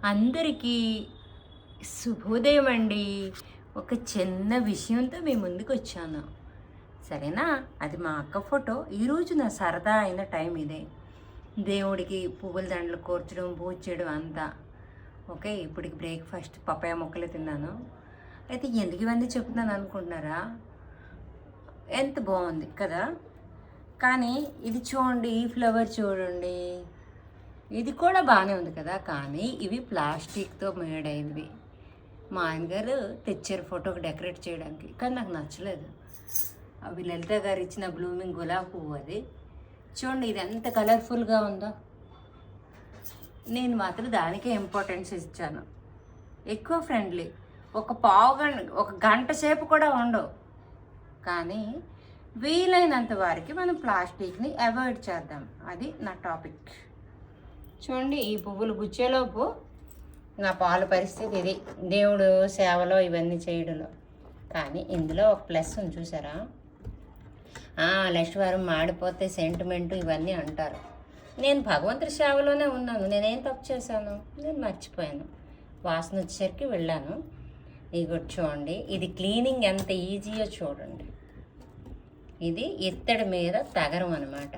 అందరికీ శుభోదయం అండి. ఒక చిన్న విషయంతో మీ ముందుకు వచ్చాను, సరేనా? అది మా అక్క ఫోటో. ఈరోజు నా సరదా అయిన టైం ఇదే. దేవుడికి పువ్వుల దండలు కూర్చడం, పూజ చేయడం అంతా ఓకే. ఇప్పటికి బ్రేక్ఫాస్ట్ పపాయ ముక్కలు తిన్నాను. అయితే ఎందుకు ఇవన్నీ చెప్తున్నాను అనుకుంటున్నారా? ఎంత బాగుంది కదా. కానీ ఇది చూడండి, ఈ ఫ్లవర్ చూడండి, ఇది కూడా బాగానే ఉంది కదా. కానీ ఇవి ప్లాస్టిక్తో మేడ్ అయింది. మా ఆయనగారు తెచ్చారు ఫోటోకి డెకరేట్ చేయడానికి, కానీ నాకు నచ్చలేదు. అవి లలిత గారు ఇచ్చిన బ్లూమింగ్ గులాబీ పువ్వు అది. చూడండి ఇది ఎంత కలర్ఫుల్గా ఉందో. నేను మాత్రం దానికే ఇంపార్టెన్స్ ఇచ్చాను. ఎక్కువ ఫ్రెండ్లీ, ఒక గంట సేపు కూడా ఉండవు. కానీ వీలైనంత వారికి మనం ప్లాస్టిక్ని అవాయిడ్ చేద్దాం. అది నా టాపిక్. చూడండి, ఈ పువ్వులు గుచ్చేలోపు నా పాలు పరిస్థితి ఇది. దేవుడు సేవలో ఇవన్నీ చేయడంలో. కానీ ఇందులో ఒక ప్లస్ ఉంది, చూసారా? లక్ష్మీవారం మాడిపోతే సెంటిమెంటు ఇవన్నీ అంటారు. నేను భగవంతుడి సేవలోనే ఉన్నాను. నేనేం తప్పు చేశాను? నేను మర్చిపోయాను. వాసన వచ్చేసరికి వెళ్ళాను. ఇది చూడండి, ఇది క్లీనింగ్ ఎంత ఈజీయో చూడండి. ఇది ఇత్తడి మీద తగరం అన్నమాట.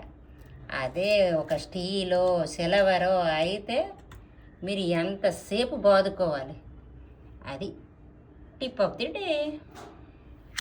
అదే ఒక స్టీలో సిల్వరో అయితే మీరు ఎంతసేపు బాదుకోవాలి. అది టిప్ ఆఫ్ ది డే.